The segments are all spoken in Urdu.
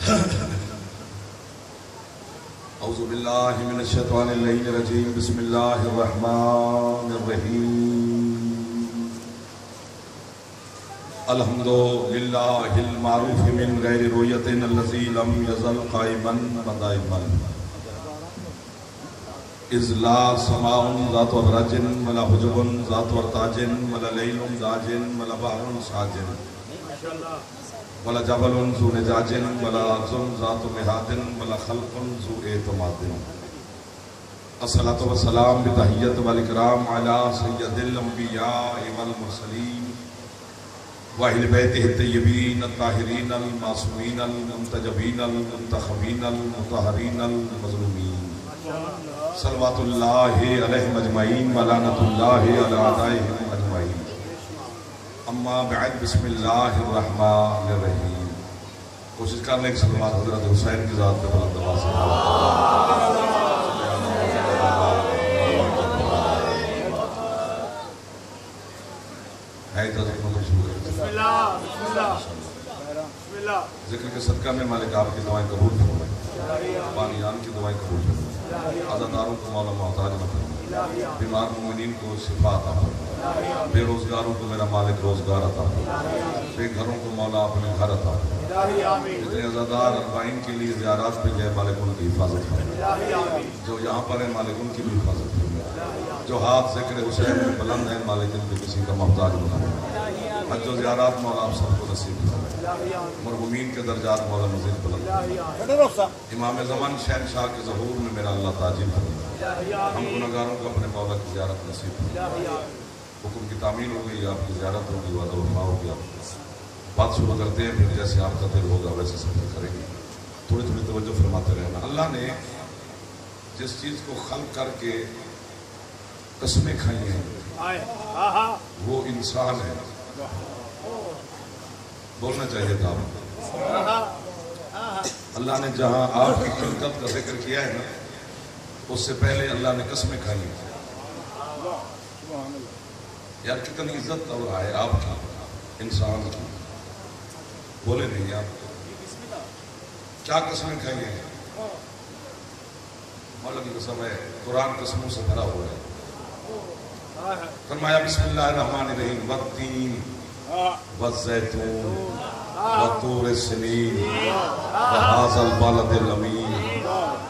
اعوذ باللہ من الشیطان اللعین الرجیم بسم اللہ الرحمن الرحیم الحمدللہ المعروف من غیر رویت الذی لم یزل قائما مدائما اذ لا سماء ذات ورج ولا حجب ذات ورتاج ولا لیل داج ولا بحر ساج ولا جبل ذو نجاج ولا عرض ذات مہاد ولا خلق ذو اعتماد الصلاة والسلام بتحیت والاکرام علی سید الانبیاء والمرسلین واہل بیتہ الطیبین الطاہرین المعصومین المنتجبین المنتخبین المطہرین المظلومین صلوات اللہ علیہم اجمعین ولعنۃ اللہ علی اعدائہم اجمعین اما بعد بسم اللہ الرحمن الرحیم کوشش کرنے کی صلوات حضرت حسین کی ذات پہ بلند آواز سے ہے بسم اللہ ذکر کے صدقہ میں مالک آپ کی دعائیں قبول فرمائے بانیان کی دعائیں قبول فرمائے عزاداروں کو مولا محتاج نہ فرمائے بیمار مومنین کو شفا عطا فرمائے بے روزگاروں کو میرا مالک روزگار عطا فرمائے بے گھروں کو مولا اپنے گھر عطا فرمائے جتنے عزادار اربعین کے لیے زیارات پہ گئے مالک ان کی حفاظت فرمائے جو یہاں پر ہیں مالک ان کی بھی حفاظت فرمائے جو ہاتھ ذکر حسین میں بلند ہیں مالک ان پہ کسی کا محتاج نہ فرمائے حج و زیارات مولا آپ سب کو نصیب فرمائے مرحومین کے درجات مولا مزید بلند امام زمان شہنشاہ کے ظہور میں میرا اللہ تاجر فرمائے ہم گناہگاروں کو اپنے مولا کی زیارت نصیب فرمائے حکم کی تعمیل ہو گئی آپ کی زیارت ہوگی وعدہ وفا ہوگی آپ بات شروع کرتے ہیں پھر جیسے آپ کا دل ہوگا ویسے سفر کریں گے تھوڑی تھوڑی توجہ فرماتے رہنا اللہ نے جس چیز کو خلق کر کے قسمیں کھائی ہیں وہ انسان ہے بولنا چاہیے تھا اللہ نے جہاں آپ کی خلقت کا ذکر کیا ہے نا اس سے پہلے اللہ نے قسمیں کھائی ہیں یار کتنی عزت اور ہے آپ کی انسان کی بولے نہیں آپ کیا قسمیں کھائی ہیں مولا کی قسم ہے قرآن قسموں سے بھرا ہوا ہے فرمایا بسم اللہ الرحمن الرحیم والتین والزیتون والطور سنین وہذا البلد الامین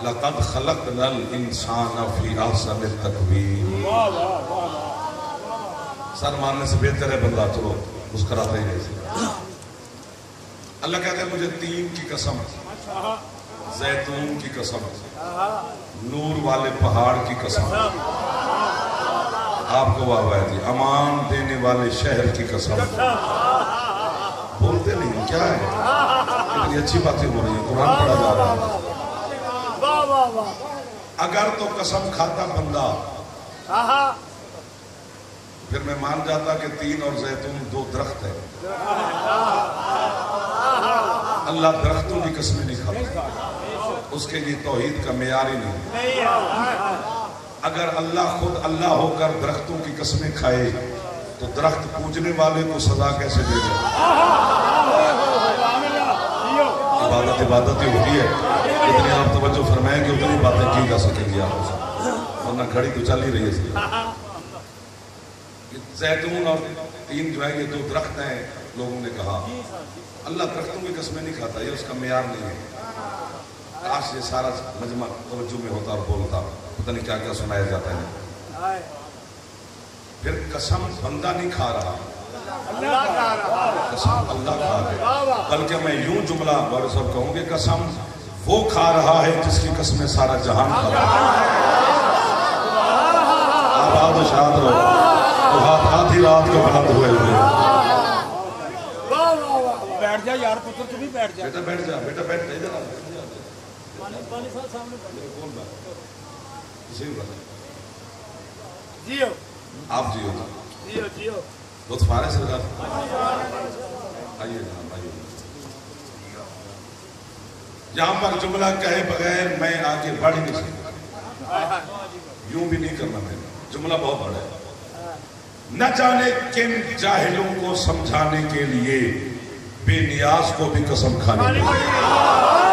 لقد خلقنا الانسان فی احسن تقویم سر مارنے سے بہتر ہے بندہ چلو مسکراتا ہی نہیں اللہ کہتے ہیں مجھے تین کی قسم زیتون کی قسم نور والے پہاڑ کی قسم آپ کو واہ تھی امان دینے والے شہر کی قسم بولتے نہیں کیا ہے اتنی اچھی باتیں ہو رہی ہیں قرآن پڑھا جا رہا ہے اگر تو قسم کھاتا بندہ پھر میں مان جاتا کہ تین اور زیتون دو درخت ہیں اللہ درختوں کی قسمیں نہیں کھاتا اس کے لیے توحید کا معیار ہی نہیں اگر اللہ خود اللہ ہو کر درختوں کی قسمیں کھائے تو درخت پوجنے والے کو سزا کیسے دے گا عبادت عبادت ہی ہوتی ہے اتنی آپ توجہ فرمائیں کہ اتنی باتیں کی جا سکیں گی آپ ورنہ گھڑی تو چل ہی رہی ہے زیتون اور تین جو ہے یہ دو درخت ہیں لوگوں نے کہا اللہ درختوں کی قسمیں نہیں کھاتا یہ اس کا معیار نہیں ہے کاش یہ سارا مجمع توجہ میں ہوتا اور بولتا پتہ نہیں کیا کیا سنایا جاتا ہے پھر قسم بندہ نہیں کھا رہا قسم اللہ کھا رہا بلکہ میں یوں جملہ بڑے صاحب کہوں گے قسم وہ کھا رہا ہے جس کی قسمیں سارا جہان کھا رہا ہے آباد و شاد رہو آدھی رات کو بلند ہوئے بیٹھ جا یار پتر تو بھی بیٹھ جا بیٹا بیٹھ جا بیٹا بیٹھ جا جیو آپ جیو جیو جیو لطف آ رہے سرکار آئیے آئیے یہاں پر جملہ کہے بغیر میں آگے بڑھ نہیں سکتا یوں بھی نہیں کرنا میں جملہ بہت بڑا ہے نہ جانے کن جاہلوں کو سمجھانے کے لیے بے نیاز کو بھی قسم کھانے کے لیے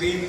3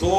2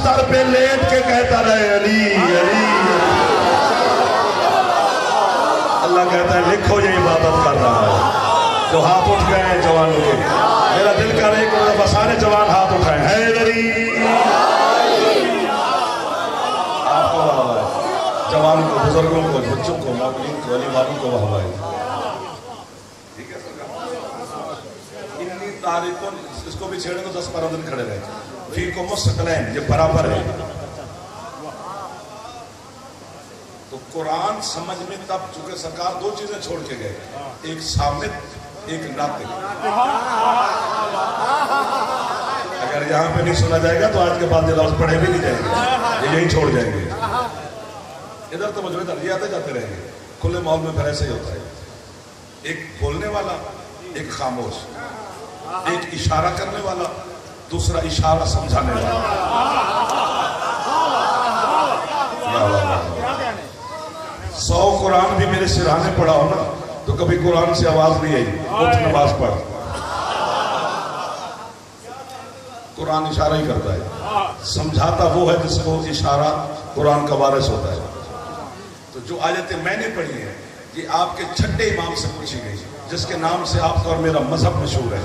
بستر پہ لیٹ کے کہتا رہے علی علی۔ اللہ کہتا ہے لکھو یہ عبادت کر رہا ہے۔ جو ہاتھ اٹھ گئے ہیں جوانوں کے، میرا دل کر رہے کہ سارے جوان ہاتھ اٹھائیں، حیدری۔ آپ کو واہ ہے، جوانوں کو، بزرگوں کو، بچوں کو، مومنین کو، علی والوں کو واہ ہے۔ ٹھیک ہے سرکار، اتنی تاریخوں اس کو بھی چھیڑے تو 10-12 دن کھڑے رہے۔ فیکم مستقلین، یہ برابر ہے۔ تو قرآن سمجھ میں تب، چونکہ سرکار 2 چیزیں چھوڑ کے گئے، ایک سامت، ایک ناطق۔ اگر یہاں پہ نہیں سنا جائے گا تو آج کے بعد یہ لفظ پڑھے بھی نہیں جائیں گے، یہ یہی چھوڑ جائیں گے۔ ادھر تو مجھے یہ آتے جاتے رہیں گے، کھلے ماحول میں پھر ایسے ہی ہوتا ہے، ایک بولنے والا، ایک خاموش، ایک اشارہ کرنے والا، دوسرا اشارہ سمجھانے والا۔ 100 قرآن بھی میرے سرہانے پڑھا ہو نا تو کبھی قرآن سے آواز نہیں آئی، اٹھ نماز پڑھ۔ قرآن اشارہ ہی کرتا ہے، سمجھاتا وہ ہے جس کو اشارہ قرآن کا وارث ہوتا ہے۔ تو جو آیتیں میں نے پڑھی ہیں یہ آپ کے چھٹے امام سے پوچھی گئی، جس کے نام سے آپ کا اور میرا مذہب مشہور ہے،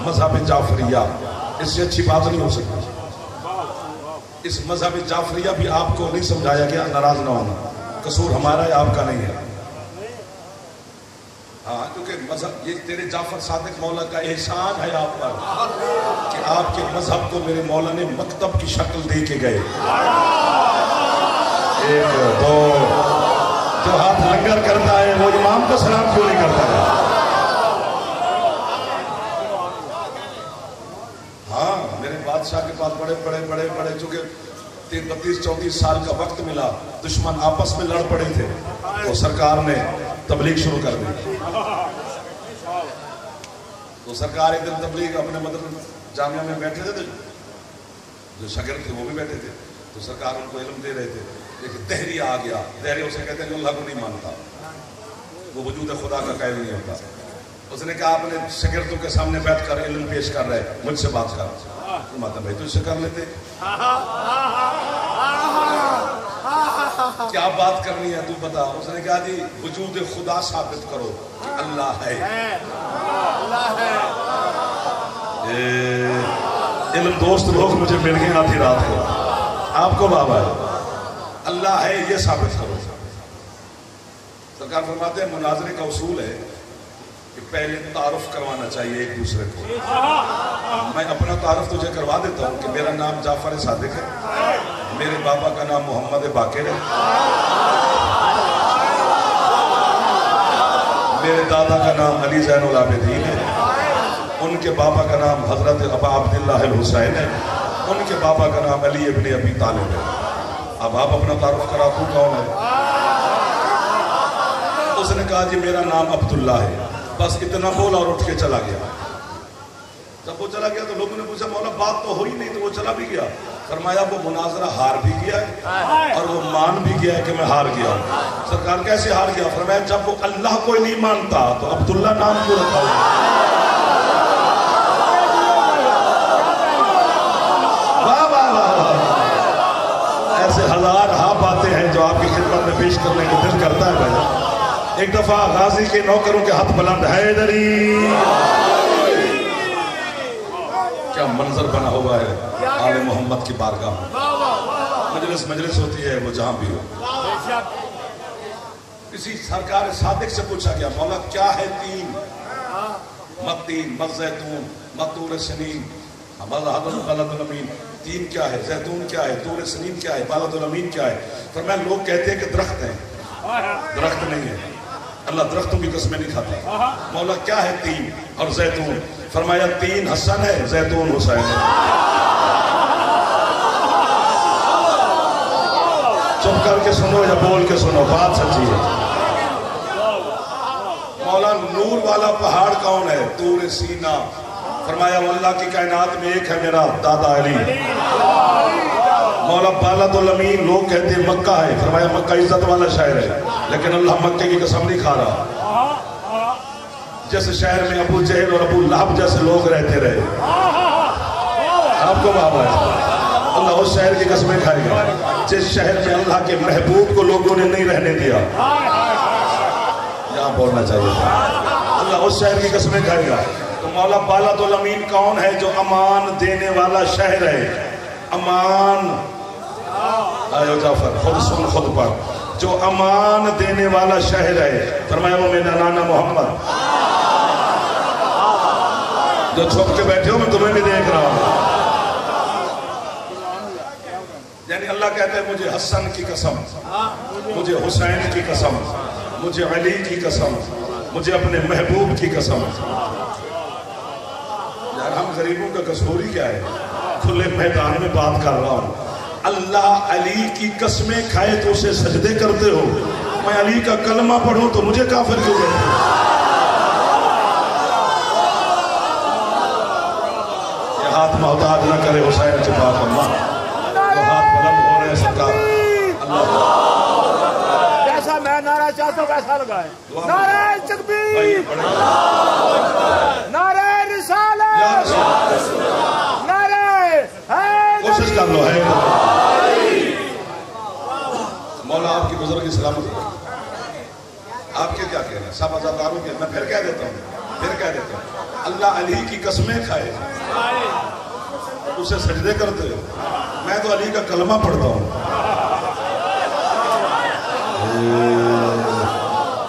مذہب جعفریہ۔ اس سے اچھی بات نہیں ہو سکتی۔ اس مذہب جعفریہ بھی آپ کو نہیں سمجھایا گیا، ناراض نہ ہونا، قصور ہمارا ہے، آپ کا نہیں ہے۔ ہاں، کیونکہ مذہب، یہ تیرے جعفر صادق مولا کا احسان ہے آپ پر کہ آپ کے مذہب کو میرے مولا نے مکتب کی شکل دے کے گئے۔ 1 2 جو ہاتھ لنگر کرتا ہے وہ امام کو سلام کیوں نہیں کرتا ہے؟ ہاں، میرے بادشاہ کے پاس بڑے چونکہ 32-34 سال کا وقت ملا، دشمن آپس میں لڑ پڑے تھے، تو سرکار نے تبلیغ شروع کر دی۔ تو سرکار ایک دن تبلیغ اپنے مدرسہ جامعہ میں بیٹھے تھے، جو شاگرد تھے وہ بھی بیٹھے تھے، تو سرکار ان کو علم دے رہے تھے، لیکن دہری آ گیا۔ دہری اسے کہتے ہیں جو اللہ کو نہیں مانتا، وہ وجود خدا کا قائل نہیں ہوتا۔ اس نے کہا اپنے شاگردوں کے سامنے بیٹھ کر علم پیش کر رہے، مجھ سے بات کر۔ ماتا بھائی تو اس سے کر لیتے، کیا بات کرنی ہے تو بتا۔ اس نے کہا جی وجود خدا ثابت کرو کہ اللہ ہے۔ علم دوست لوگ مجھے مل گئے آدھی رات کو، آپ کو بابا ہے، اللہ ہے یہ ثابت کرو۔ سرکار فرماتے ہیں مناظرے کا اصول ہے کہ پہلے تعارف کروانا چاہیے ایک دوسرے کو۔ میں اپنا تعارف تجھے کروا دیتا ہوں کہ میرا نام جعفر صادق ہے، میرے بابا کا نام محمد باقر ہے، میرے دادا کا نام علی زین العابدین ہے، ان کے بابا کا نام حضرت ابا عبداللہ الحسین ہے، ان کے بابا کا نام علی ابن ابی طالب ہے۔ اب آپ اپنا تعارف کرا، تو کون ہے؟ اس نے کہا جی میرا نام عبداللہ ہے، بس اتنا بولا اور اٹھ کے چلا گیا۔ جب وہ چلا گیا تو لوگوں نے پوچھا مولا بات تو ہوئی نہیں، تو وہ چلا بھی گیا۔ فرمایا وہ مناظرہ ہار بھی گیا ہے اور وہ مان بھی گیا ہے کہ میں ہار گیا ہوں۔ سرکار کیسے ہار گیا؟ فرمایا جب وہ اللہ کو ہی نہیں مانتا تو عبداللہ نام کیوں رکھا ہوا؟ ایسے ہزار ہاں باتیں ہیں جو آپ کی خدمت میں پیش کرنے کے دل کرتا ہے بھائی۔ ایک دفعہ غازی کے نوکروں کے ہاتھ بلند، حیدری۔ کیا منظر بنا ہوا ہے آل محمد کی بارگاہ میں، مجلس ہوتی ہے وہ جہاں بھی ہو۔ کسی سرکار صادق سے پوچھا گیا مولا کیا ہے تین؟ مت تین، مت زیتون، مت طور سنین، بالد الامین۔ تین کیا ہے؟ زیتون کیا ہے؟ طور سنین کیا ہے؟ بالد الامین کیا ہے؟ فرمایا لوگ کہتے ہیں کہ درخت ہیں، درخت نہیں ہے، اللہ درختوں کی قسمیں نہیں کھاتا۔ مولا کیا ہے تین اور زیتون؟ فرمایا تین حسن ہے، زیتون حسین ہے۔ چپ کر کے سنو یا بول کے سنو، بات سچی ہے۔ مولا نور والا پہاڑ کون ہے؟ طور سینا۔ فرمایا وہ اللہ کی کائنات میں ایک ہے میرا دادا علی۔ مولا بالد الامین لوگ کہتے ہیں مکہ ہے، فرمایا مکہ عزت والا شہر ہے لیکن اللہ مکہ کی قسم نہیں کھا رہا۔ جس شہر میں ابو جہل اور ابو لہب جیسے لوگ رہتے رہے، آپ کو بابا ہے اللہ اس شہر کی قسمیں کھائے گا جس شہر میں اللہ کے محبوب کو لوگوں نے نہیں رہنے دیا. یہاں بولنا چاہیے تھا. اللہ اس شہر کی قسمیں کھائے گا. تو مولا بالغ الامین کون ہے؟ جو امان دینے والا شہر ہے. امان. آئے جعفر خود سن خود پڑھ. جو امان دینے والا شہر ہے. فرمایا وہ میرا نانا محمد. جو چھپ کے بیٹھے ہو میں تمہیں بھی دیکھ رہا ہوں. یعنی اللہ کہتے ہیں مجھے حسن کی قسم, مجھے حسین کی قسم, مجھے علی کی قسم, مجھے اپنے محبوب کی قسم. یار ہم غریبوں کا قصور ہی کیا ہے؟ کھلے میدان میں بات کر رہا ہوں. اللہ علی کی قسمیں کھائے تو اسے سجدے کرتے ہو. میں علی کا کلمہ پڑھوں تو مجھے کافر کیوں کہتے ہو؟ یہ ہاتھ محتاج نہ کرے حسین کے پاس اللہ. جو ہاتھ بلند ہو رہے ہیں سرکار اللہ. جیسا میں نعرہ چاہتا ہوں ویسا لگائیں. نعرہ تکبیر, نعرہ رسالت, نعرہ کوشش کر لو ہے. مولا آپ کی بزرگ کی سلامت ہو. آپ کے کیا کہنا ہے؟ سب عزاداروں کے. میں پھر کہہ دیتا ہوں اللہ علی کی قسمیں کھائے اسے سجدے کرتے ہو. میں تو علی کا کلمہ پڑھتا ہوں.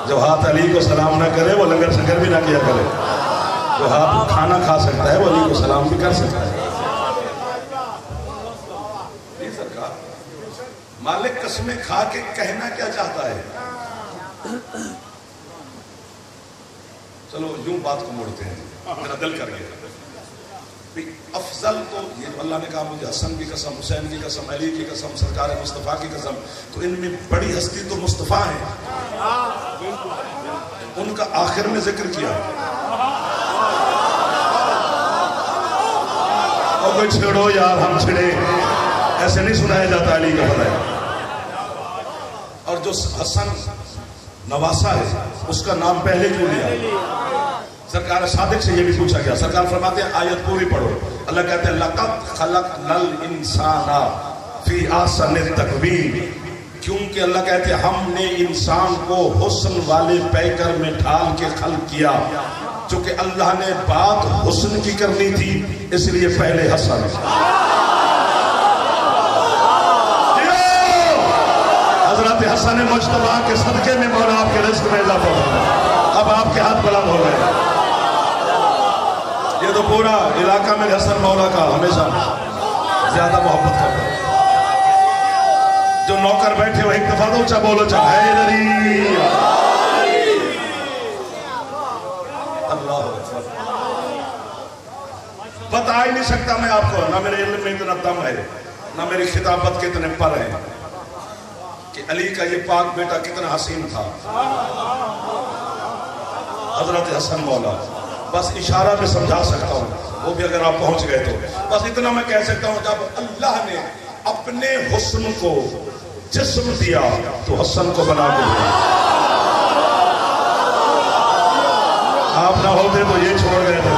جو ہاتھ علی کو سلام نہ کرے وہ لنگر شنگر بھی نہ کیا کرے. جو ہاتھ کھانا کھا سکتا ہے وہ علی کو سلام بھی کر سکتا ہے. مالک قسمیں کھا کے کہنا کیا چاہتا ہے؟ چلو یوں بات کو موڑتے ہیں. میرا دل کر گیا افضل تو یہ اللہ نے کہا مجھے حسن کی قسم, حسین کی قسم, علی کی قسم, سرکار مصطفیٰ کی قسم. تو ان میں بڑی ہستی تو مصطفیٰ ہیں. ان کا آخر میں ذکر کیا. اور کوئی چھڑو یار ہم چھڑے ایسے نہیں سنایا جاتا علی کا فضل. اور جو حسن نواسا ہے اس کا نام پہلے کیوں لیا؟ سرکار صادق سے یہ بھی پوچھا گیا. سرکار فرماتے ہیں آیت پوری پڑھو. اللہ کہتے ہیں لَقَدْ خَلَقْنَا الْإِنسَانَ فِي أَحْسَنِ تَقْوِيمٍ. کیونکہ اللہ کہتے ہیں ہم نے انسان کو حسن والے پیکر میں ڈھال کے خلق کیا. چونکہ اللہ نے بات حسن کی کرنی تھی اس لیے پہلے حسن. حضرت حسن مجتبیٰ کے صدقے میں مولا آپ کے رزق میں اضافہ ہو. اب آپ کے ہاتھ بلند ہو گئے. یہ تو پورا علاقہ میں حسن مولا کا ہمیشہ زیادہ محبت کرتا ہے. جو نوکر بیٹھے ہو ایک دفعہ تو اونچا بولو چاہ حیدری. اللہ بتا ہی نہیں سکتا میں آپ کو. نہ میرے علم میں اتنا دم ہے, نہ میری خطابت کے اتنے پر ہیں کہ علی کا یہ پاک بیٹا کتنا حسین تھا. حضرت حسن مولا بس اشارہ میں سمجھا سکتا ہوں, وہ بھی اگر آپ پہنچ گئے تو. بس اتنا میں کہہ سکتا ہوں جب اللہ نے اپنے حسن کو جسم دیا تو حسن کو بنا کے دیا. آپ نہ ہوتے تو یہ چھوڑ گئے تھے.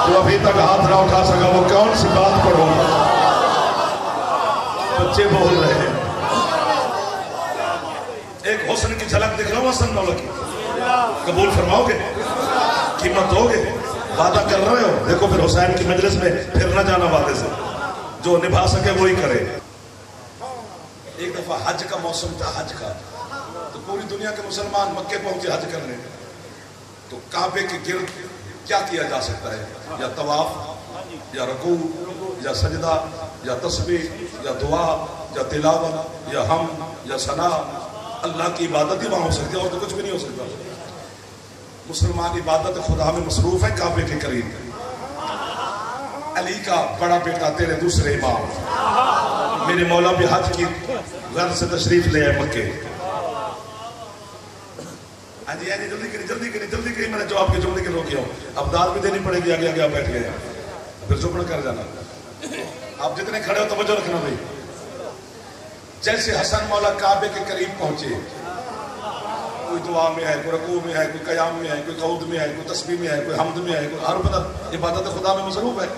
جو ابھی تک ہاتھ نہ اٹھا سکا وہ کون سی بات پڑھو. بچے بول رہے ہیں. ایک حسن کی جھلک دکھ رہا ہوں حسن مولا کی. قبول فرماؤ گے؟ قیمت دو گے؟ وعدہ کر رہے ہو؟ دیکھو پھر حسین کی مجلس میں پھر نہ جانا وعدے سے. جو نبھا سکے وہی کرے. ایک دفعہ حج کا موسم تھا, حج کا. تو پوری دنیا کے مسلمان مکے پہنچے حج کرنے. تو کعبے کے گرد کیا کیا جا سکتا ہے؟ یا طواف, یا رکوع, یا سجدہ, یا تسبیح, یا دعا, یا تلاوت, یا حمد, یا ثنا. اللہ کی عبادت ہی وہاں ہو سکتی ہے, اور تو کچھ بھی نہیں ہو سکتا. مسلمان عبادت خدا میں مصروف ہے کعبے کے قریب. علی کا بڑا بیٹا تیرے دوسرے امام میرے مولا بھی حج کی غرض سے تشریف لے آئے مکے. جلدی کری میں نے جو آپ کے جملے کے روکے ہوں. اب داد بھی دینی پڑے گی. آگے آگے آپ بیٹھ گئے پھر چپ نہ کر جانا. آپ جتنے کھڑے ہو توجہ رکھنا بھائی. جیسے حسن مولا کعبے کے قریب پہنچے, کوئی دعا میں ہے, کوئی رکوع میں ہے, کوئی قیام میں ہے, کوئی قعود میں ہے, کوئی تسبیح میں ہے, کوئی حمد میں ہے, کوئی ہر عبادت خدا میں مصروف ہے.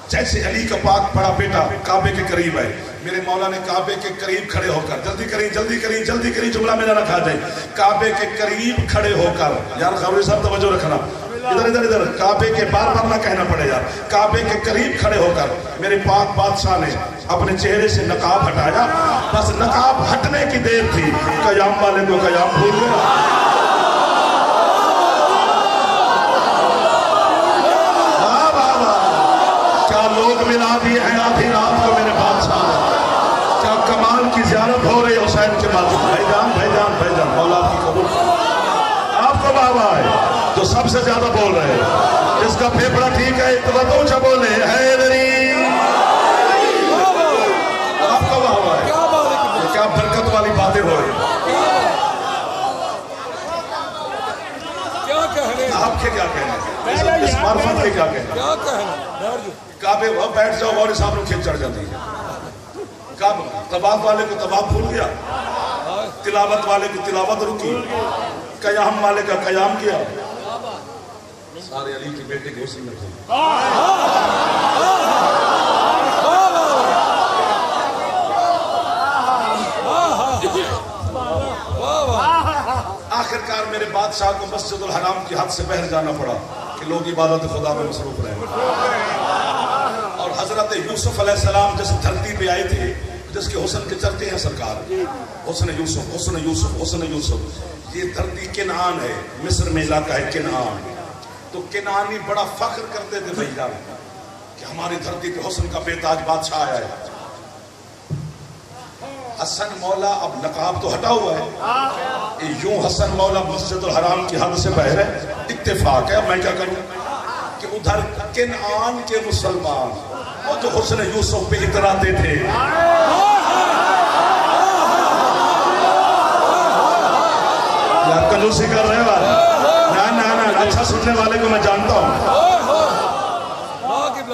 جیسے علی کا پاک بڑا بیٹا کعبے کے قریب ہے، میرے مولا نے کعبے کے قریب کھڑے ہو کر، جلدی کریں جلدی کریں جلدی کریں، جملہ میرا نہ کھا جائے، کعبے کے قریب کھڑے ہو کر، یار خبری صاحب توجہ رکھنا، ادھر ادھر ادھر، کعبے کے بار بار نہ کہنا پڑے یار، کعبے کے قریب کھڑے ہو کر میرے پاک بادشاہ نے اپنے چہرے سے نقاب ہٹایا، بس نقاب ہٹنے کی دیر تھی، قیام والے کو قیام بھول گیا۔ لوگ ملا دیے ہیں آدھی رات کو میرے بادشاہ نے، کیا کمال کی زیارت ہو رہی حسین کے بعد، بھائی جان بھائی جان بھائی جان، مولا آپ کی قبول، آپ کو بابا ہے جو سب سے زیادہ بول رہے ہیں، جس کا پھیپڑا ٹھیک ہے اتنا اونچا بولے، حیدری، آپ کو بابا ہے، کیا برکت والی باتیں ہو رہی ہیں، آپ کے کیا کہنے ہیں، اس معرفت کے کیا کہنے ہیں، کعبے وہ بیٹھ جاؤ اور صاحب نے کھیل چڑھ جاتی ہے، طواف والے کو طواف بھول گیا، تلاوت والے کو تلاوت رکی، قیام والے کا قیام کیا، سارے علی کے بیٹے کے اسی میں تھے۔ آخرکار میرے بادشاہ کو مسجد الحرام کی حد سے باہر جانا پڑا کہ لوگ عبادت خدا میں مصروف رہے، اور حضرت یوسف علیہ السلام جس دھرتی پہ آئے تھے، جس کے حسن کے چرتے ہیں سرکار، حسن یوسف حسن یوسف حسن یوسف، یہ دھرتی کنعان ہے، مصر میں علاقہ ہے کنعان، تو کنعانی بڑا فخر کرتے تھے بھیا کہ ہماری دھرتی پہ حسن کا بے تاج بادشاہ آیا ہے۔ حسن مولا اب نقاب تو ہٹا ہوا ہے، یوں حسن مولا مسجد الحرام کی حد سے باہر ہے، اتفاق ہے، میں کیا کروں کہ ادھر کنعان کے مسلمان اور جو حسن یوسف پہ اتراتے تھے، یا کنوسی کر رہے والے، نا اچھا سننے والے کو میں جانتا ہوں،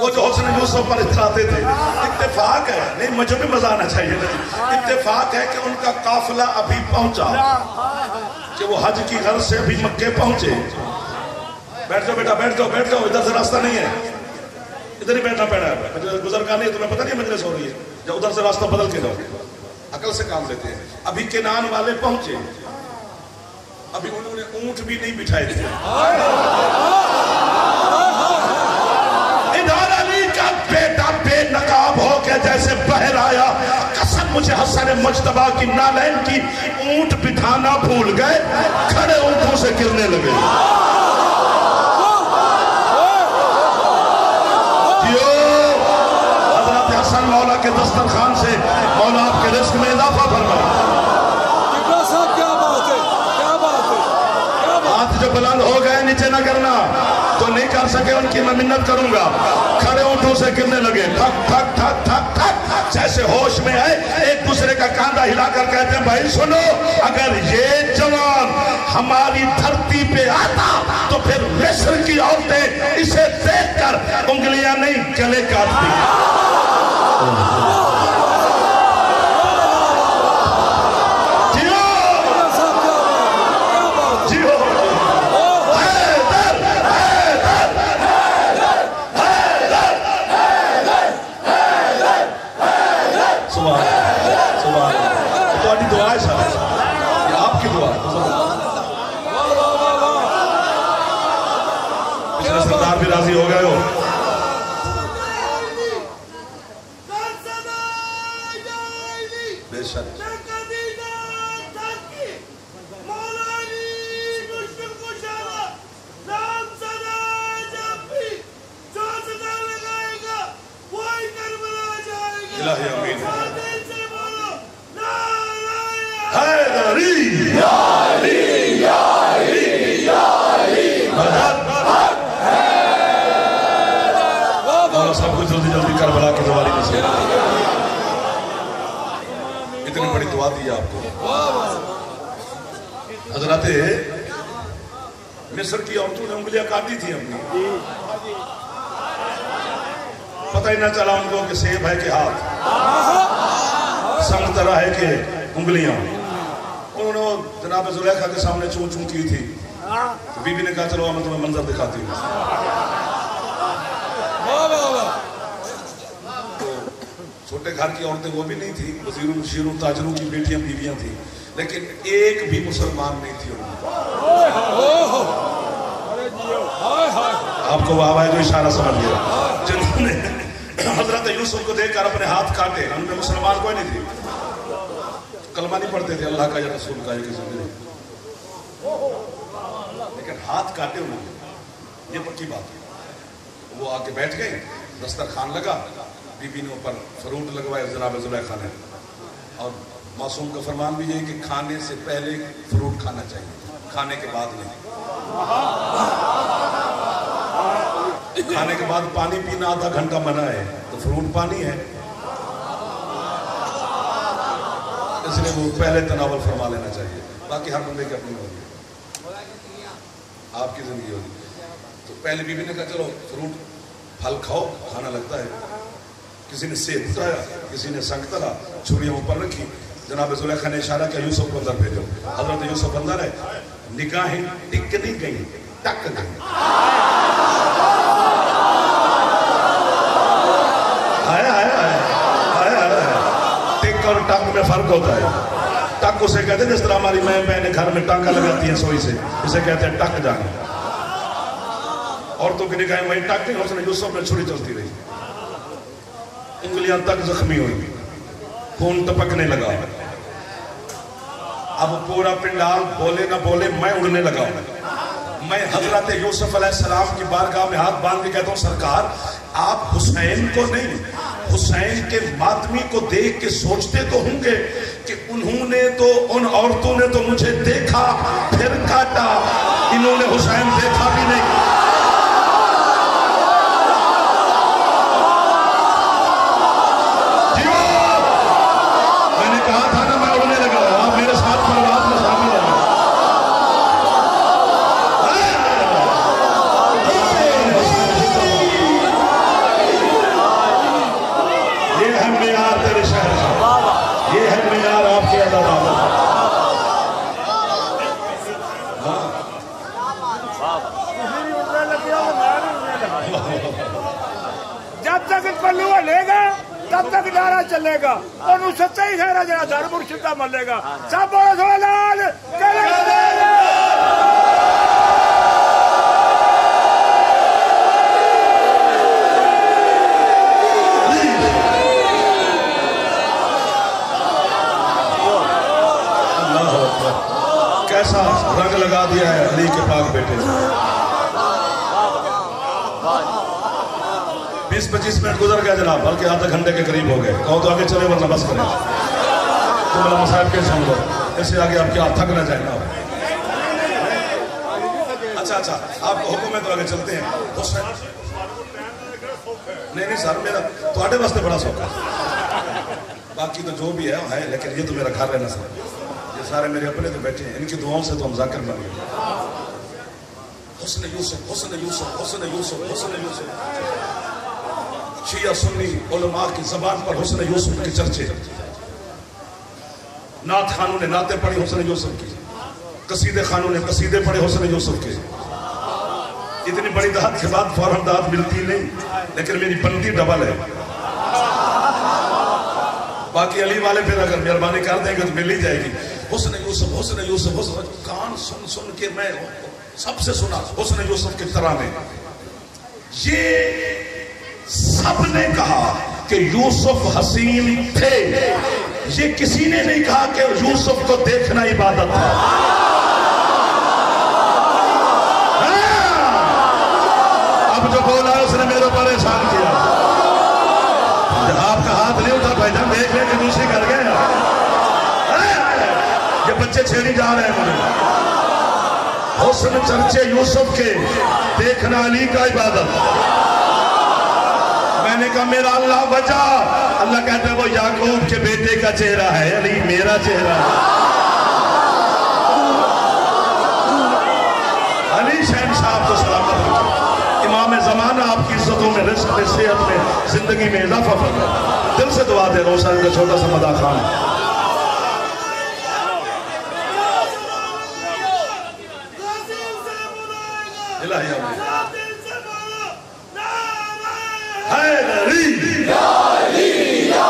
وہ جو حسن یوسف پر اتراتے تھے، اتفاق ہے، نہیں مجھے بھی مزہ آنا چاہیے، اتفاق ہے کہ ان کا قافلہ ابھی پہنچا، کہ وہ حج کی غرض سے ابھی مکے پہنچے، بیٹھ جاؤ بیٹا بیٹھ جاؤ بیٹھ جاؤ، ادھر سے راستہ نہیں ہے، ادھر ہی بیٹھنا پڑا ہے، گزر کا نہیں، تمہیں پتہ نہیں مجلس ہو رہی ہے، جب ادھر سے راستہ بدل کے جاؤ، عقل سے کام لیتے ہیں، ابھی کنعان والے پہنچے، ابھی انہوں نے اونٹ بھی نہیں بٹھائے تھے، ادھر علی کا بیٹا بے نقاب ہو کے جیسے باہر آیا، قسم مجھے حسن مجتبیٰ کی نالین کی، اونٹ بٹھانا بھول گئے، کھڑے اونٹوں سے گرنے لگے، حضرت حسن مولا کے دسترخوان سے مولا آپ کے رزق میں اضافہ فرمائے، ہاتھ جو بلند ہو گئے نیچے نہ کرنا، تو نہیں کر سکے ان کی میں منت کروں گا، کھڑے اونٹوں سے گرنے لگے، ٹھک ٹھک ٹھک ٹھک ٹھک، جیسے ہوش میں آئے ایک دوسرے کا کاندھا ہلا کر کہتے ہیں بھائی سنو، اگر یہ جوان ہماری دھرتی پہ آتا تو پھر مصر کی عورتیں اسے دیکھ کر انگلیاں نہیں گلے کاٹتی، راضی ہو گئے ہو، بے شک الہی امین، حیدری یا علی یا علی یا علی، سب کچھ جلدی جلدی کربلا کی دواری نصیب، اتنی بڑی دعا دی آپ کو، حضرت مصر کی عورتوں نے انگلیاں کاٹی تھی اپنی، پتہ ہی نہ چلا ان کو کہ سیب ہے کہ ہاتھ، سنگ طرح ہے کہ انگلیاں، انہوں نے جناب زلیخا کے سامنے چون چون کی تھی، بی بی نے کہا چلو میں تمہیں منظر دکھاتی ہوں، چھوٹے گھر کی عورتیں وہ بھی نہیں تھی، وزیروں شیروں تاجروں کی بیٹیاں بیویاں تھیں، لیکن ایک بھی مسلمان نہیں تھی ان میں۔ آپ کو وہ آواز جو اشارہ سمجھ گیا، جنہوں نے حضرت یوسف کو دیکھ کر اپنے ہاتھ کاٹے، ان میں مسلمان کوئی نہیں تھی، کلمہ نہیں پڑھتے تھے اللہ کا یا رسول کا یا کسی نے، لیکن ہاتھ کاٹے انہوں نے، یہ پکی بات ہے۔ وہ آ کے بیٹھ گئے، دسترخوان لگا، بی بی نے اوپر فروٹ لگوائے جناب زلیخا نے، اور معصوم کا فرمان بھی یہ کہ کھانے سے پہلے فروٹ کھانا چاہیے، کھانے کے بعد نہیں۔ کھانے کے بعد پانی پینا آدھا گھنٹہ منع ہے، تو فروٹ پانی ہے، اس لیے وہ پہلے تناول فرما لینا چاہیے۔ باقی ہر بندے کی اپنی ہوگی، آپ کی زندگی ہوگی۔ تو پہلے بی بی نے کہا چلو فروٹ پھل کھاؤ، کھانا لگتا ہے۔ کسی نے سیب اٹھایا، کسی نے سنگ تلا، چھریاں اوپر رکھی، جناب زلیخا نے اشارہ کیا یوسف کو اندر بھیجو۔ حضرت یوسف اندر ہے، نگاہیں ٹک نہیں گئی، ٹک گئی۔ ٹک اور ٹک میں فرق ہوتا ہے۔ ٹک اسے کہتے ہیں جس طرح ہماری مائیں بہنیں گھر میں ٹانکا لگاتی ہیں سوئی سے، اسے کہتے ہیں ٹک جانا۔ عورتوں کی نگاہیں وہیں ٹک نہیں، اس نے یوسف میں چھری چلتی رہی، انگلیاں تک زخمی ہوئی، خون ٹپکنے لگا۔ اب پورا پنڈال بولے نہ بولے میں اڑنے لگا۔ میں حضرت یوسف علیہ السلام کی بارگاہ میں ہاتھ باندھ کے کہتا ہوں سرکار آپ حسین کو نہیں، حسین کے ماتمی کو دیکھ کے سوچتے تو ہوں گے کہ انہوں نے تو، ان عورتوں نے تو مجھے دیکھا پھر کاٹا، انہوں نے حسین دیکھا بھی نہیں۔ جب تک پلو ہلے گا تب تک نعرہ چلے گا، اور سچا ہی خیر جڑا در مرشد کا ملے گا۔ سب سوالات کیسا رنگ لگا دیا ہے علی کے پاک بیٹے سے۔ 20-25 منٹ گزر گیا جناب، بلکہ آدھا گھنٹے کے قریب ہو گئے۔ کہو تو آگے چلے ورنہ بس کریں، تو بلا مسائب کے سن لو، اس سے آگے آپ کیا تھک نہ جائیں نا۔ اچھا آپ کو حکم ہے تو آگے چلتے ہیں۔ نہیں سر، میرا تو واسطے بڑا سوکھا، باقی تو جو بھی ہے لیکن یہ تو میرا گھر ہے نا سر، یہ سارے میرے اپنے تو بیٹھے ہیں، ان کی دعاؤں سے تو ہم ذاکر بن گئے۔ حسن یوسف، حسن یوسف، حسن یوسف، حسن یوسف، شیعہ سنی علماء کی زبان پر حسن یوسف کے چرچے، نعت خانوں نے نعتیں پڑھی حسن یوسف کی، قصیدے خانوں نے قصیدے پڑھے حسن یوسف کے۔ اتنی بڑی دعات کے بعد فوراً دعات ملتی نہیں، لیکن میری بنتی ڈبل ہے۔ باقی علی والے پھر اگر مہربانی کر دیں گے تو مل ہی جائے گی۔ حسن یوسف، حسن یوسف، حسن، کان سن کے میں سب سے سنا حسن یوسف کے ترانے۔ یہ سب نے کہا کہ یوسف حسین تھے، یہ کسی نے نہیں کہا کہ یوسف کو دیکھنا عبادت ہے۔ اب جو بولا اس نے میرے پریشان کیا، آپ کا ہاتھ نہیں اٹھا بھائی جان، دیکھ لیں کہ دوسری کر گئے، یہ بچے چھیڑی جا رہے ہیں مجھے۔ حسن چرچے یوسف کے، دیکھنا علی کا عبادت۔ میں نے کہا میرا اللہ بچا، اللہ کہتا ہے وہ یعقوب کے بیٹے کا چہرہ ہے، علی میرا چہرہ ہے۔ علی شہنشاہ کو سلامت رکھے، امام زمانہ آپ کی عزتوں میں، رزق میں، صحت میں، زندگی میں اضافہ فرمائے۔ دل سے دعا دے روشن کا چھوٹا سا مداح خان۔ الہی آمین۔ حیدری یا علی یا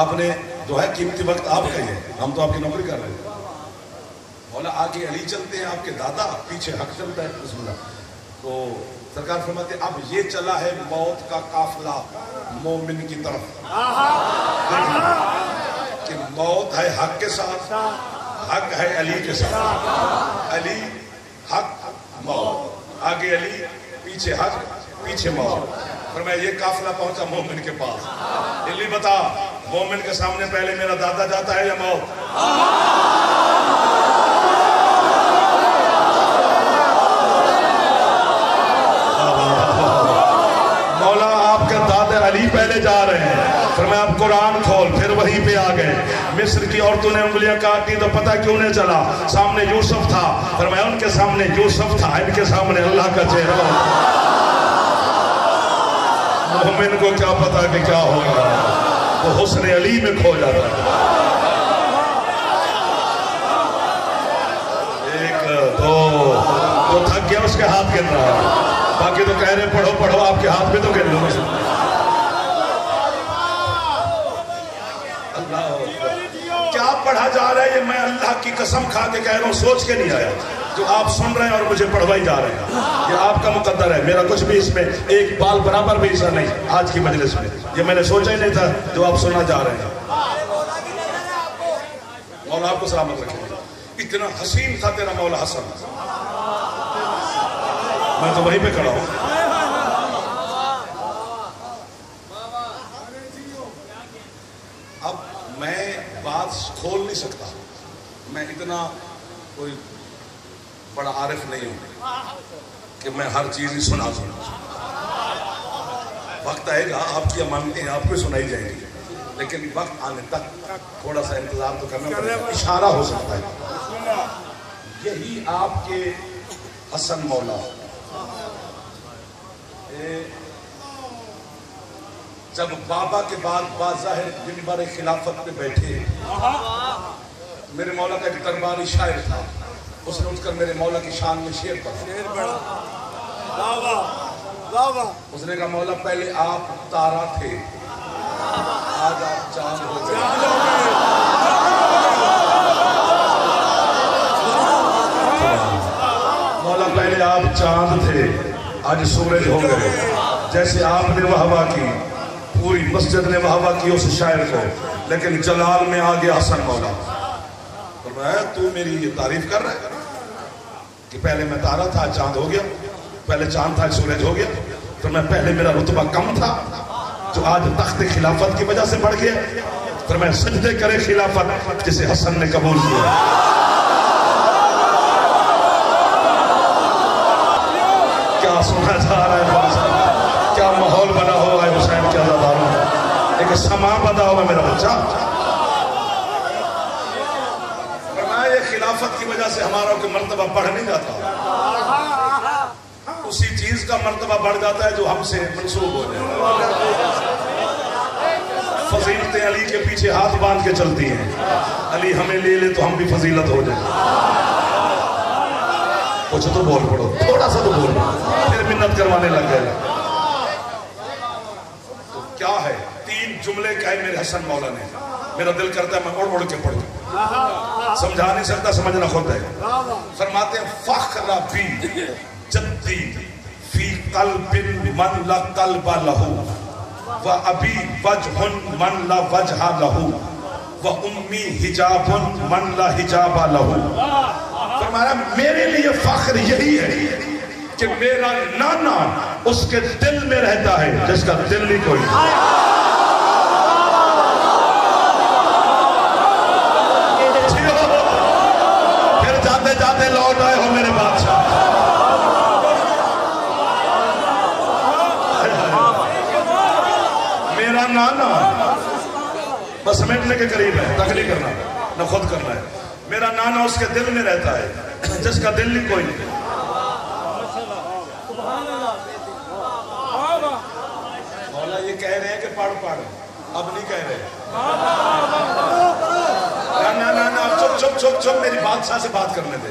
آپ نے جو ہے قیمتی وقت آپ کا ہی ہے, ہم تو آپ کی نوکری کر رہے ہیں. مولا آگے علی چلتے ہیں, آپ کے دادا, پیچھے حق چلتا ہے. بسم اللہ. تو سرکار فرماتے ہیں اب یہ چلا ہے موت کا قافلہ مومن کی طرف, کہ موت ہے حق کے ساتھ, حق ہے علی کے ساتھ. علی حق موت, آگے علی, پیچھے حق, پیچھے موت. فرمایا یہ قافلہ پہنچا مومن کے پاس. علی بتا, مومن کے سامنے پہلے میرا دادا جاتا ہے یا موت؟ مولا آپ کے دادا علی پہلے جا رہے ہیں. فرمایا آپ قرآن کھول, پھر وہیں پہ آ گئے. مصر کی عورتوں نے انگلیاں کاٹی تو پتہ کیوں نہیں چلا, سامنے یوسف تھا. فرمایا ان کے سامنے یوسف تھا, ان کے سامنے اللہ کا چہرہ. مومن کو کیا پتا کہ کیا ہوگا, وہ حسن علی میں کھو جاتا ہے. ایک دو تو تھک گیا, اس کے ہاتھ گر رہا ہے. باقی تو کہہ رہے پڑھو پڑھو, آپ کے ہاتھ میں تو گر لو. کیا پڑھا جا رہا ہے یہ میں اللہ کی قسم کھا کے کہہ رہا ہوں, سوچ کے نہیں آیا. جو آپ سن رہے ہیں اور مجھے پڑھوائی جا رہے ہیں, یہ آپ کا مقدر ہے. میرا کچھ بھی اس میں ایک بال برابر بھی حصہ نہیں آج کی مجلس میں. یہ میں نے سوچا ہی نہیں تھا جو آپ سننا جا رہے ہیں. مولا آپ کو سلامت رکھے. اتنا حسین تھا تیرا مولا حسن, میں تو وہیں پہ کھڑا ہوں. اب میں بات کھول نہیں سکتا, میں اتنا کوئی بڑا عارف نہیں ہوں کہ میں ہر چیز ہی سنا دوں. وقت آئے گا, آپ کی امانتیں آپ کو سنائی جائیں گی, لیکن وقت آنے تک تھوڑا سا انتظار تو کرنا پڑے گا. اشارہ ہو سکتا ہے. یہی آپ کے حسن مولا جب بابا کے بعد باظاہر منبر خلافت پہ بیٹھے, میرے مولا کا ایک درباری شاعر تھا, اس نے اٹھ کر میرے مولا کی شان میں شعر پڑھا. اس نے کہا مولا پہلے آپ تارا تھے, آج آپ چاند ہو گئے. مولا پہلے آپ چاند تھے, آج سورج ہو گئے. جیسے آپ نے واہ کی, پوری مسجد نے واہ کی اس شاعر کو, لیکن جلال میں آ گیا حسن مولا. تو میری یہ تعریف کر رہا ہے کہ پہلے میں تارا تھا, چاند ہو گیا. پہلے چاند تھا, سورج ہو گیا. تو میں پہلے میرا رتبہ کم تھا, جو آج تخت خلافت کی وجہ سے بڑھ گیا. پھر میں سجدے کرے خلافت جسے حسن نے قبول کیا. کیا سنا جا رہا ہے, کیا ماحول بنا ہوا ہے حسین کے عزاداروں, ایک سما بنا ہوا ہے میرا بچہ. خلافت کی وجہ سے ہمارا کوئی مرتبہ بڑھ نہیں جاتا, اسی چیز کا مرتبہ بڑھ جاتا ہے جو ہم سے منسوب ہو جائے. فضیلتیں علی کے پیچھے ہاتھ باندھ کے چلتی ہیں, علی ہمیں لے لے تو ہم بھی فضیلت ہو جائے. کچھ تو بول پڑو, تھوڑا سا تو بول پڑو, پھر منت کروانے لگ گئے. تو کیا ہے, 3 جملے کہے میرے حسن مولا نے, میرا دل کرتا ہے میں اڑ اڑ کے پڑھوں, سمجھا نہیں سکتا, سمجھنا خود ہے. فرماتے ہیں فخر بی جدی فی قلب من لا قلب لہو, و ابی وجہ من لا وجہ لہو, و امی حجاب من لا حجاب لہو. فرمایا میرے لیے فخر یہی ہے کہ میرا نانا اس کے دل میں رہتا ہے جس کا دل نہیں کوئی. جاتے لوٹ آئے ہو میرے بادشاہ. میرا نانا بس سمیٹنے کے قریب ہے, تک نہیں کرنا, نہ خود کرنا ہے. میرا نانا اس کے دل میں رہتا ہے جس کا دل نہیں کوئی. مولا یہ کہہ رہے ہیں کہ پڑھ پڑھ, اب نہیں کہہ رہے. نا چپ چپ چپ چپ, میری بادشاہ سے بات کرنے دے.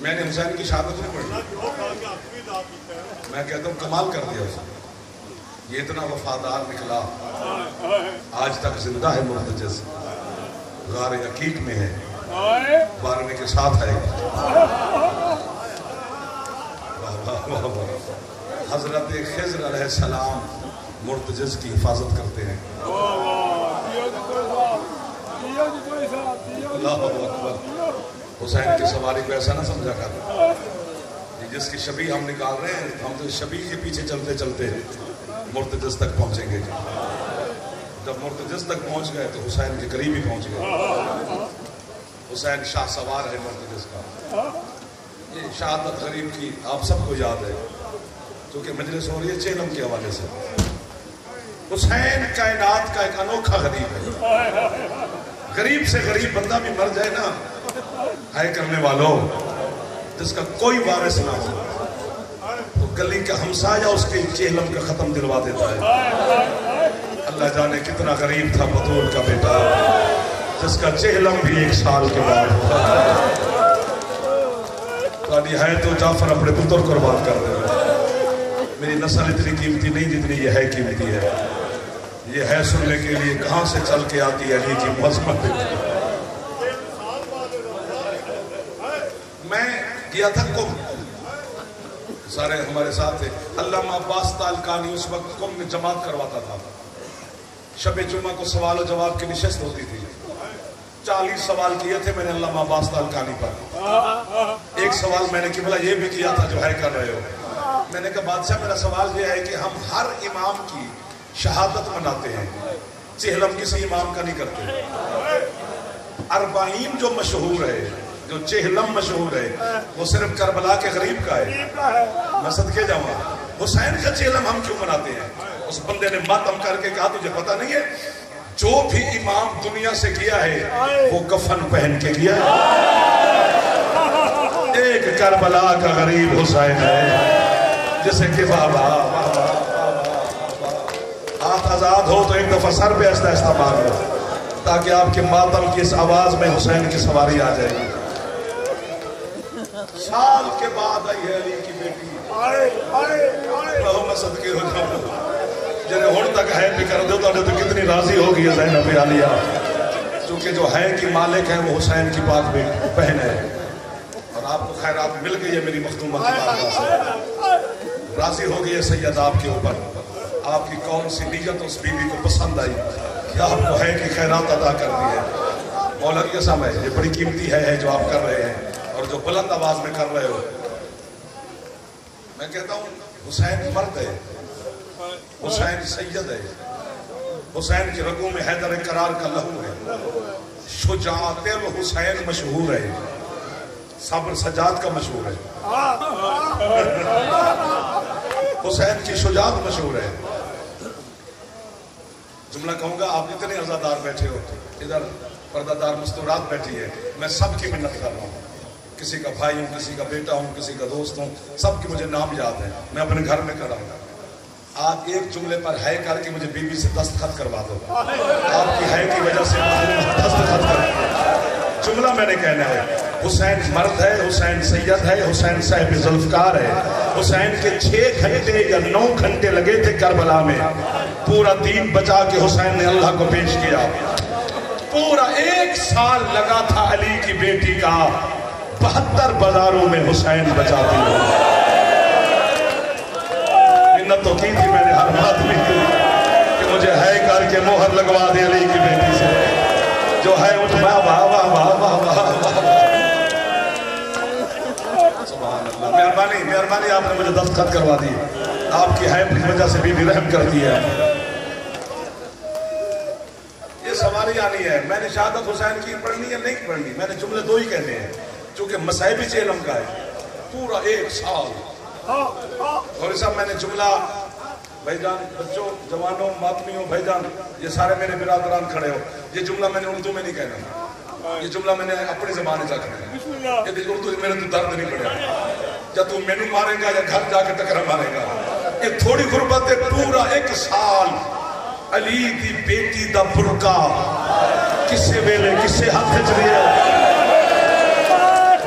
میں نے حسین کی شہادت نہیں پڑھی، میں کہتا ہوں کمال کر دیا اس نے، یہ اتنا وفادار نکلا، آج تک زندہ ہے مرتجز، غار عقیق میں ہے، بارنے کے ساتھ ہے۔ حضرت خضر علیہ السلام مرتجز کی حفاظت کرتے ہیں۔ اللہ اکبر۔ حسین کی سواری کو ایسا نہ سمجھا کر، جس کی شبیہ ہم نکال رہے ہیں، ہم تو شبیہ کے پیچھے چلتے چلتے مرتجز تک پہنچیں گے۔ جب مرتجز تک پہنچ گئے تو حسین کے قریب ہی پہنچ گئے۔ حسین شاہ سوار ہے مرتجز کا۔ یہ شہادت غریب کی آپ سب کو یاد ہے، کیونکہ مجلس ہو رہی ہے چیلم کے حوالے سے۔ حسین کائنات کا ایک انوکھا غریب ہے۔ غریب سے غریب بندہ بھی مر جائے نا، ہے کرنے والوں، جس کا کوئی وارث نہ ہو، تو گلی کا ہمسایہ اس کے چیلم کا ختم دلوا دیتا ہے۔ اللہ جانے کتنا غریب تھا بطول کا بیٹا، جس کا چہلم بھی 1 سال کے بعد ہوتا ہے۔ ہے تو جعفر اپنے پتر قربان کر دے۔ میری نسل اتنی قیمتی نہیں جتنی یہ ہے قیمتی ہے۔ یہ ہے سننے کے لیے کہاں سے چل کے آتی ہے علی کی مذمت۔ میں گیا تھا قم، سارے ہمارے ساتھ تھے۔ علامہ عباس تالقانی اس وقت قم میں جماعت کرواتا تھا۔ شب جمعہ کو سوال و جواب کی نشست ہوتی تھی۔ 40 سوال کیے تھے میں نے علامہ عباس تالقانی پر۔ ایک سوال میں نے قبلہ یہ بھی کیا تھا جو ہے کر رہے ہو، میں نے کہا بادشاہ میرا سوال یہ ہے کہ ہم ہر امام کی شہادت مناتے ہیں، چہلم کسی امام کا نہیں کرتے۔ 40 جو مشہور ہے، جو چہلم مشہور ہے، وہ صرف کربلا کے غریب کا ہے۔ میں صدقے جاؤں، حسین کا چہلم ہم کیوں مناتے ہیں؟ اس بندے نے ماتم کر کے کہا تجھے پتہ نہیں ہے جو بھی امام دنیا سے گیا ہے وہ کفن پہن کے گیا ہے۔ ایک کربلا کا غریب حسین ہے، جسے کہ بابا ہاتھ آزاد ہو تو ایک دفعہ سر پہ ایسا استعمال ہو، تاکہ آپ کے ماتم کی اس آواز میں حسین کی سواری آ جائے گی۔ سال کے بعد آئی ہے علی کی بیٹی، میں صدقے ہو جاؤں، جنہیں ہون تک ہے بھی کر دو تو کتنی راضی ہوگی زینب عالیہ، چونکہ جو ہے کی مالک ہے وہ حسین کی پاک بہن ہے۔ اور آپ کو خیرات مل گئی ہے میری مختومہ کی بارگاہ سے، راضی ہو گئی ہے سید آپ کے اوپر۔ آپ کی کون سی نیت اس بیوی کو پسند آئی کہ آپ کو ہے کی خیرات ادا کر دی ہے۔ مولا کی قسم ہے، یہ بڑی قیمتی ہے جو آپ کر رہے ہیں اور جو بلند آواز میں کر رہے ہو۔ میں کہتا ہوں حسین مرد ہے، حسین سید ہے، حسین کی رگوں میں حیدر کرار کا لہو ہے، شجاعت الحسین مشہور ہے، صبر سجاد کا مشہور ہے، حسین کی شجاعت مشہور ہے۔ جملہ کہوں گا، آپ اتنے عزادار بیٹھے ہو، ادھر پردہ دار مستورات بیٹھی ہے، میں سب کی منت کر رہا ہوں، کسی کا بھائی ہوں، کسی کا بیٹا ہوں، کسی کا دوست ہوں، سب کی مجھے نام یاد ہے، میں اپنے گھر میں کر رہا ہوں۔ آپ ایک جملے پر ہے کر کے مجھے بی بی سے دستخط کروا دو، آپ کی ہے کی وجہ سے دستخط کر۔ جملہ میں نے کہنا ہے، حسین مرد ہے، حسین سید ہے، حسین صاحب ذوالفقار ہے۔ حسین کے 6 گھنٹے یا 9 گھنٹے لگے تھے کربلا میں، پورا دین بچا کے حسین نے اللہ کو پیش کیا۔ پورا 1 سال لگا تھا علی کی بیٹی کا 72 بازاروں میں حسین بچاتی ہو۔ منت تو کی تھی میں نے ہر بات میں کی کہ مجھے ہے کر کے مہر لگوا دے علی کی بیٹی سے، جو ہے اٹھ واہ واہ واہ واہ واہ واہ۔ سبحان اللہ، مہربانی آپ نے مجھے دستخط کروا دی، آپ کی ہے کی وجہ سے بی بی رحم کرتی ہے۔ یہ سواری آنی ہے، میں نے شہادت حسین کی پڑھنی ہے نہیں پڑھنی، میں نے جملے 2 ہی کہنے ہیں، چونکہ مصائب چیلم کا ہے، پورا 1 سال۔ اور اس میں نے جملہ، بھائی جان بچوں، جوانوں، ماتمیوں، بھائی جان، یہ سارے میرے برادران کھڑے ہو، یہ جملہ میں نے اردو میں نہیں کہنا، یہ جملہ میں نے اپنی زبان سے کہنا ہے، یہ اردو میرے تو درد نہیں پڑے، یا تو میں نے مارے گا یا گھر جا کے ٹکرا مارے گا۔ یہ تھوڑی غربت ہے، پورا 1 سال علی دی بیٹی دا برقع کسے ویلے کسے ہاتھ چ رہی ہے،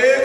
1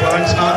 5-7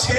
6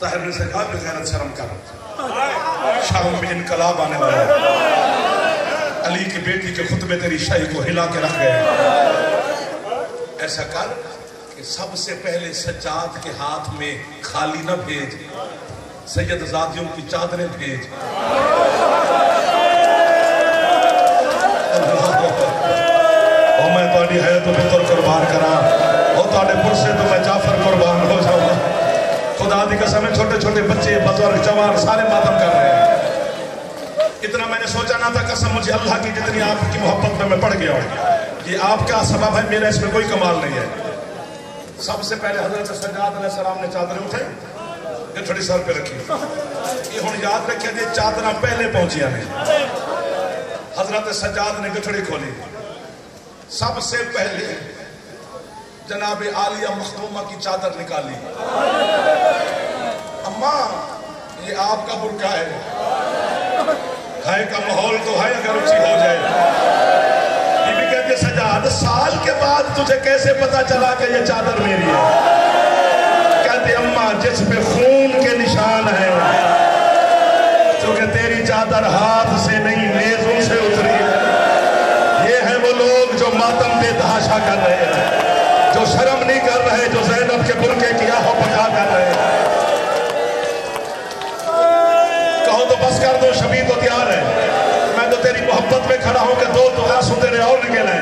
طاہر نے سے کہا بغیرت شرم کر، شام میں انقلاب آنے والا ہے، علی کی بیٹی کے خطبے تیری شاہی کو ہلا کے رکھ گئے، ایسا کر کہ سب سے پہلے سجاد کے ہاتھ میں خالی نہ بھیج، سید زادیوں کی چادریں بھیج۔ اور میں تاری ہے تو پتر قربان کرا، اور تاری پرسے تو میں جعفر قربان ہو جاؤں گا۔ خدا دی قسم ہے چھوٹے چھوٹے بچے بزرگ جوان سارے ماتم کر رہے ہیں۔ اتنا میں نے سوچا نہ تھا، قسم مجھے اللہ کی جتنی آپ کی محبت میں پڑ گیا ہوں، یہ آپ کا سبب ہے، میرا اس میں کوئی کمال نہیں ہے۔ سب سے پہلے حضرت سجاد علیہ السلام نے چادریں اٹھائی، یہ تھوڑی سر پہ رکھی، یہ ہوں یاد رکھیں کہ چادریں پہلے پہنچیا نہیں۔ حضرت سجاد نے گٹھڑی کھولی، سب سے پہلے جناب عالیہ مخدومہ کی چادر نکالی، اماں یہ آپ کا برقع ہے، گھائے کا ماحول تو ہے اگر اچھی ہو جائے۔ بی بی کہتے سجاد سال کے بعد تجھے کیسے پتا چلا کہ یہ چادر میری ہے؟ کہتے اماں جس پہ خون کے نشان ہیں، کیونکہ تیری چادر ہاتھ سے نہیں نیزوں سے اتری ہے۔ یہ ہیں وہ لوگ جو ماتم بے تحاشا کر رہے ہیں، جو شرم نہیں کر رہے، جو زینب کے برقعے کی آہو پکا کر رہے ہیں۔ کہو تو بس کر دو، شبیہ تو تیار ہے، میں تو تیری محبت میں کھڑا ہوں کہ دو تو آنسو تیرے اور نکلیں،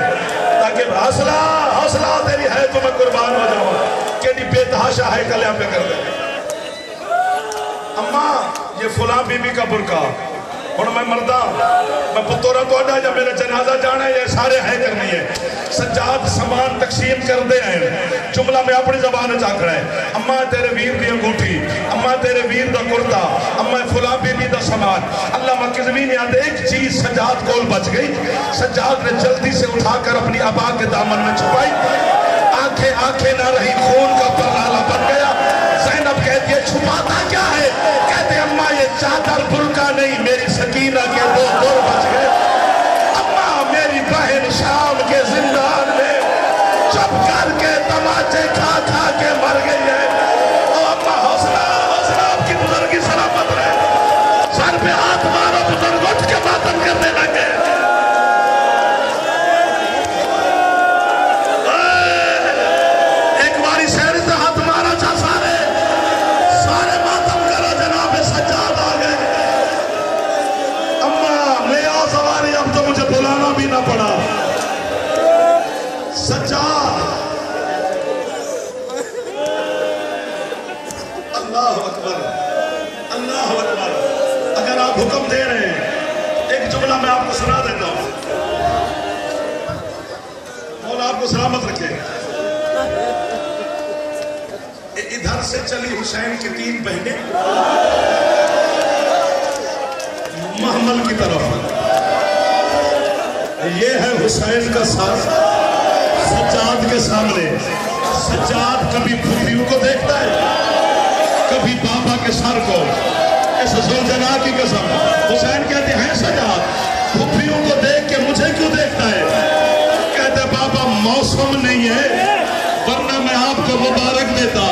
تاکہ حوصلہ تیری ہے تو میں قربان ہو جاؤں کہ بے تحاشا ہے کلیاں پہ کر دے۔ اماں یہ فلاں بی بی کا برقع، اور میں مردہ میں پتورہ تو اڈا جب میرے جنازہ جانا ہے، یہ سارے ہے کرنی ہے۔ سجاد سامان تقسیم کر دے ہیں، جملہ میں اپنی زبان چاکڑا ہے، اماں تیرے ویر دی انگوٹھی، اماں تیرے ویر دا کرتا، اماں فلاں بی بی دا سامان۔ اللہ مکزوی نے آدھے ایک چیز سجاد کول بچ گئی، سجاد نے جلدی سے اٹھا کر اپنی ابا کے دامن میں چھپائی، آنکھیں نہ رہی، خون کا پرغالہ بن گیا۔ زینب کہتی ہے چھپاتا کیا ہے؟ کہتے اماں یہ چادر برقع نہیں، میری سکینہ کے دو دور بچ گئے۔ اماں میری بہن شام کے زندان میں چپ کر کے تماچے کھا کھا کے مر گئی ہے۔ او اماں حوصلہ آپ کی بزرگی سلامت رہے، سر پہ ہاتھ مارو، بزرگ اٹھ کے ماتم کرنے لگے۔ ایک باری شہر سے ہاتھ مارا چاہ سارے ماتم کرو، جناب سجاد آ گئے۔ اماں میں آؤ سواری، اب تو مجھے بلانا بھی نہ پڑا۔ سجاد اللہ اکبر اللہ اکبر، اگر آپ حکم دے رہے ہیں ایک جملہ میں آپ کو سنا دیتا ہوں، مولا آپ کو سلامت رکھے۔ ادھر سے چلی حسین کی 3 بہنیں محمل کی طرف، یہ ہے حسین کا ساتھ سجاد کے سامنے۔ سجاد کبھی پھوپھیوں کو دیکھتا ہے، کبھی بابا کے سر کو، اس زلجنا کی قسم۔ حسین کہتے ہیں سجاد پھوپھیوں کو دیکھ کے مجھے کیوں دیکھتا ہے؟ کہتے بابا موسم نہیں ہے، ورنہ میں آپ کو مبارک دیتا۔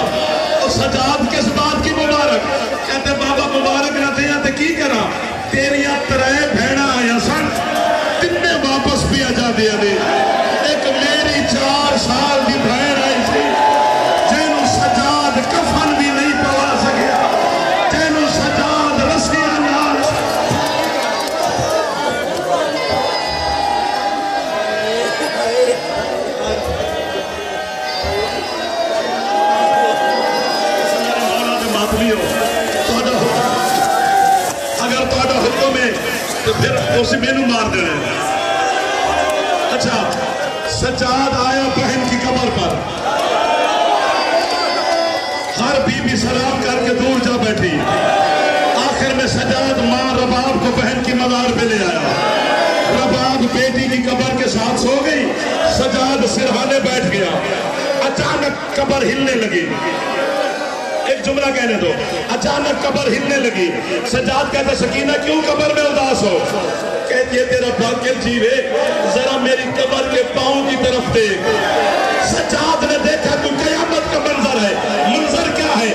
اور سجاد کس بات کی مبارک؟ کہتے بابا مبارک نہ دیا تو کی کرا؟ تیریاں 3 بھیڑا آیا سن، تن نے واپس بھی آجا دیا دے۔ ایک میری 4 سال دی بھیڑ آئی تھی، جینو سجاد کفن بھی نہیں پوا سکیا، جینو سجاد رسیاں نال۔ اگر تو حکم ہے تو پھر اسی میں نو مار دینے۔ اچھا سجاد آیا بہن کی قبر پر، ہر بی بی سلام کر کے دور جا بیٹھی، آخر میں سجاد ماں رباب کو بہن کی مزار پہ لے آیا، رباب بیٹی کی قبر کے ساتھ سو گئی، سجاد سرحانے بیٹھ گیا، اچانک قبر ہلنے لگی۔ ایک جملہ کہنے دو، اچانک قبر ہلنے لگی۔ سجاد کہتا سکینہ کیوں قبر میں اداس ہو؟ کہتی ہے تیرا باقر جیوے ذرا میری قبر کے پاؤں کی طرف دیکھ۔ سجاد نے دیکھا تو قیامت کا منظر ہے۔ منظر کیا ہے؟